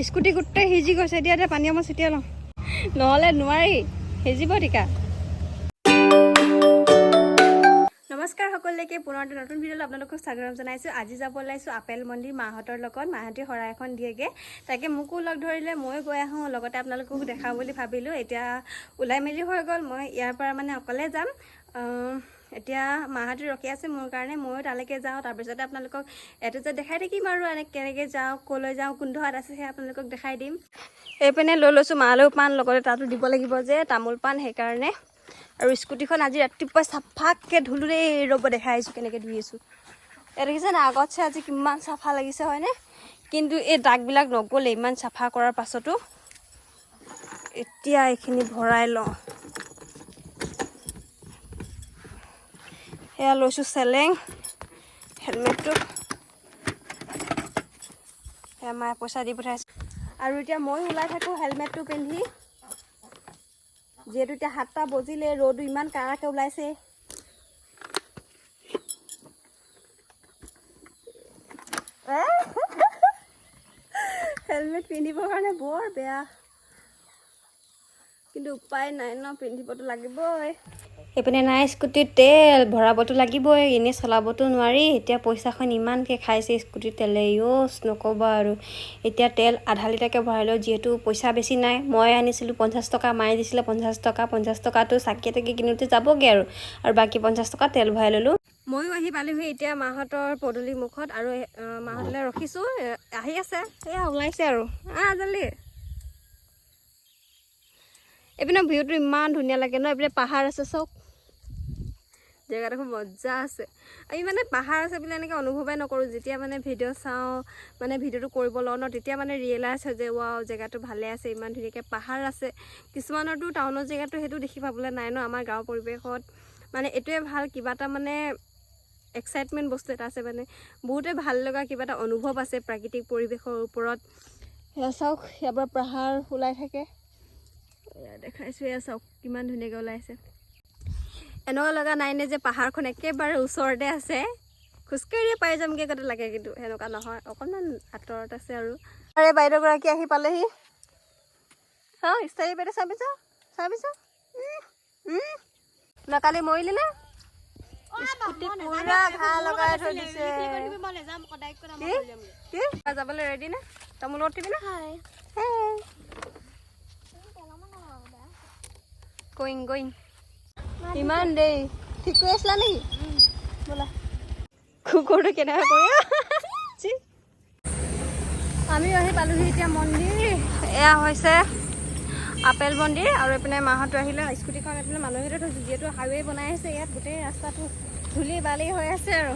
scooty গোটেই সিজি গৈছে এতিয়া পানী অকণ ছিটিয়াই লওঁ নহ'লে নোৱাৰি সিজিব টিকা নমস্কাৰ সকলোকে পুনৰ নতুন ভিডিঅ'লৈ আপোনালোকক স্বাগতম জনাইছোঁ আজি যাব ওলাইছোঁ আপেল মন্দিৰ মাহঁতৰ লগত মাহঁতে শৰাই এখন দিয়েগৈ তাকে মোকো লগ ধৰিলে মই গৈ আহোঁ লগতে আপোনালোকক দেখাওঁ বুলি ভাবিলোঁ এতিয়া ওলাই মেলি হৈ গ'ল মই ইয়াৰ পৰা মানে অকলে যাম এতিয়া মাহঁতে ৰখি আছে মোৰ কাৰণে ময়ো তালৈকে যাওঁ তাৰপিছতে আপোনালোকক এটো যে দেখাই থাকিম আৰু কেনেকৈ যাওঁ ক'লৈ যাওঁ কোন ডোখৰত আছে সেই আপোনালোকক দেখাই দিম এইপিনে লৈ লৈছোঁ মালৈও পাণ লগতে তাতো দিব লাগিব যে তামোল পাণ সেইকাৰণে আৰু স্কুটিখন আজি ৰাতিপুৱা চাফাকৈ ধুলোঁ দেই ৰ'ব দেখাই আহিছোঁ কেনেকৈ ধুই আছোঁ এয়া দেখিছে না আগতছে আজি কিমান চাফা লাগিছে হয়নে কিন্তু এই দাগবিলাক নগ'লে ইমান চাফা কৰাৰ পাছতো এতিয়া এইখিনি ভৰাই লওঁ এয়া লৈছোঁ চেলেং হেলমেটটো সেয়া মায়ে পইচা দি পঠাইছে আৰু এতিয়া মই ওলাই থাকোঁ হেলমেটটো পিন্ধি যিহেতু এতিয়া 7টা বজিলে ৰ'দো ইমান কাৰাকৈ ওলাইছে হেলমেট পিন্ধিবৰ কাৰণে বৰ বেয়া কিন্তু উপায় নাই ন পিন্ধিবতো লাগিবই এইপিনে নাই স্কুটিত তেল ভৰাবতো লাগিবই এনেই চলাবতো নোৱাৰি এতিয়া পইচাখন ইমানকৈ খাইছে স্কুটিৰ তেলে ইউজ নক'বা আৰু এতিয়া তেল আধা লিটাৰকৈ ভৰালোঁ যিহেতু পইচা বেছি নাই মই আনিছিলোঁ 50 টকা মায়ে দিছিলে 50 টকা 50 টকাটো চাকি তাকি কিনোতে যাবগৈ আৰু বাকী 50 টকা তেল ভৰাই ল'লোঁ ময়ো আহি পালোহি এতিয়া মাহঁতৰ পদূলি মুখত আৰু মাহঁতলৈ ৰখিছোঁ আহি আছে এয়া ওলাইছে আৰু জল্দি এইপিনে ভিউটো ইমান ধুনীয়া লাগে ন এইপিনে পাহাৰ আছে চব জেগাডোখৰ মজা আছে আমি মানে পাহাৰ আছে বুলি এনেকৈ অনুভৱেই নকৰোঁ যেতিয়া মানে ভিডিঅ' চাওঁ মানে ভিডিঅ'টো কৰিব লওঁ ন তেতিয়া মানে ৰিয়েলাইজ হয় যে ৱাও জেগাটো ভালে আছে ইমান ধুনীয়াকৈ পাহাৰ আছে কিছুমানৰতো টাউনৰ জেগাটো সেইটো দেখি পাবলৈ নাই ন আমাৰ গাঁৱৰ পৰিৱেশত মানে এইটোৱে ভাল কিবা এটা মানে এক্সাইটমেণ্ট বস্তু এটা আছে মানে বহুতে ভাল লগা কিবা এটা অনুভৱ আছে প্ৰাকৃতিক পৰিৱেশৰ ওপৰত সেয়া চাওক ইয়াৰ পৰা পাহাৰ ওলাই থাকে দেখাইছোঁ এয়া চাওক কিমান ধুনীয়াকৈ ওলাইছে এনেকুৱা লগা নাই নে যে পাহাৰখন একেবাৰে ওচৰতে আছে খোজকাঢ়িয়ে পাই যামগৈ গতে লাগে কিন্তু সেনেকুৱা নহয় অকণমান আঁতৰত আছে আৰু আৰে বাইদেউগৰাকী আহি পালেহি ইষ্টাৰী বাইদেউ চাবিছা কালি মৰিলি নে স্কুটি পুৰা ঘাঁ লগাই থৈ দিছে কি যাবলৈ ৰেডি নে তামোল উঠিবি নে going ইমান দেই ঠিক কৰি আছিলা নেকি বোলা কুকুৰটো কেনেকৈ কৰি আমিও আহি পালোহি এতিয়া মন্দিৰ এয়া হৈছে আপেল মন্দিৰ আৰু এইপিনে মাহঁতো আহিলে স্কুটিখন এইপিনে মানুহে থৈছোঁ যিহেতু হাইৱে বনাই আছে ইয়াত গোটেই ৰাস্তাটো ধূলি বালি হৈ আছে আৰু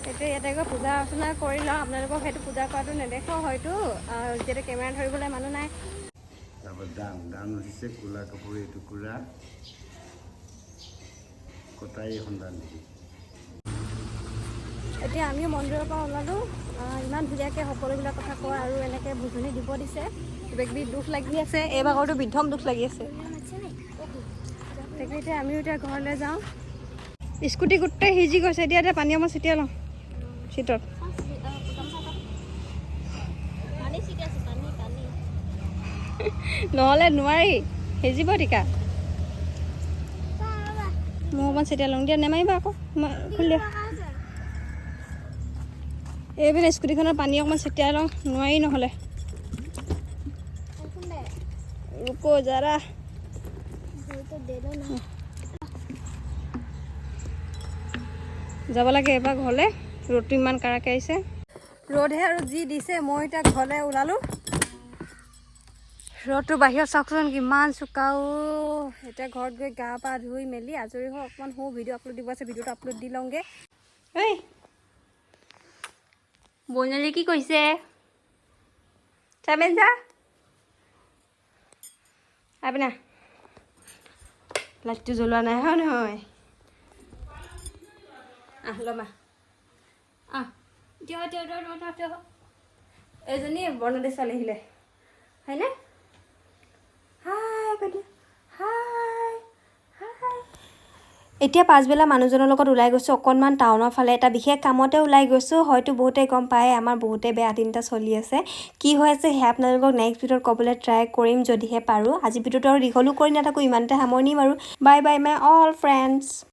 এতিয়া ইয়াতে গৈ পূজা অৰ্চনা কৰি লওঁ আপোনালোকক সেইটো পূজা কৰাটো নেদেখাও হয়তো যিহেতু কেমেৰা ধৰিবলৈ মানুহ নাই গান হৈছে কোলা কাপোৰ টুকুৰা কটাই সন্ধান এতিয়া আমিও মন্দিৰৰ পৰা ওলালোঁ ইমান ধুনীয়াকৈ সকলোবিলাক কথা কয় আৰু এনেকৈ বুজনি দিব দিছে কিবা কিবি দুখ লাগি আছে এই ভাগৰটো বিধম দুখ লাগি আছে তাকে এতিয়া আমিও এতিয়া ঘৰলৈ যাওঁ স্কুটি গোটেই সিজি গৈছে এতিয়া পানী অকণ ছিটিয়াই লওঁ চিটত নহ'লে নোৱাৰি সিজিব টিকা মই অকণমান ছিটিয়াই লওঁ দিয়া নেমাৰিবা আকৌ খুলি দিয়া এইপিনে স্কুটিখনৰ পানী অকণমান ছিটিয়াই লওঁ নোৱাৰি নহ'লে ৰুকো যাৰা যাব লাগে এবাৰ ঘৰলৈ ৰ'দটো ইমান কাৰাকৈ আহিছে ৰ'দহে আৰু যি দিছে মই এতিয়া ঘৰলৈ ওলালোঁ ৰ'দটো বাহিৰত চাওকচোন কিমান চোকাও এতিয়া ঘৰত গৈ গা পা ধুই মেলি আজৰি হৈ অকণমান সৌ ভিডিঅ' আপলোড দিব আছে ভিডিঅ'টো আপলোড দি লওঁগৈ এই বইনালী কি কৈছে চাবেন যা আপনা লাইটটো জ্বলোৱা নাই হয় নহয় ল'মা এজনী বৰ্ণদে ছোৱালী আহিলে হয়নে হাই বাইদেউ হাই হাই এতিয়া পাছবেলা মানুহজনৰ লগত ওলাই গৈছোঁ অকণমান টাউনৰ ফালে এটা বিশেষ কামতে ওলাই গৈছোঁ হয়তো বহুতে গম পায় আমাৰ বহুতে বেয়া দিনটা চলি আছে কি হৈ আছে সেয়া আপোনালোকক নেক্সট ভিডিঅ'ত ক'বলৈ ট্ৰাই কৰিম যদিহে পাৰোঁ আজি ভিডিঅ'টো আৰু দীঘলো কৰি নাথাকোঁ ইমানতে সামৰণি মাৰোঁ bye by my all friends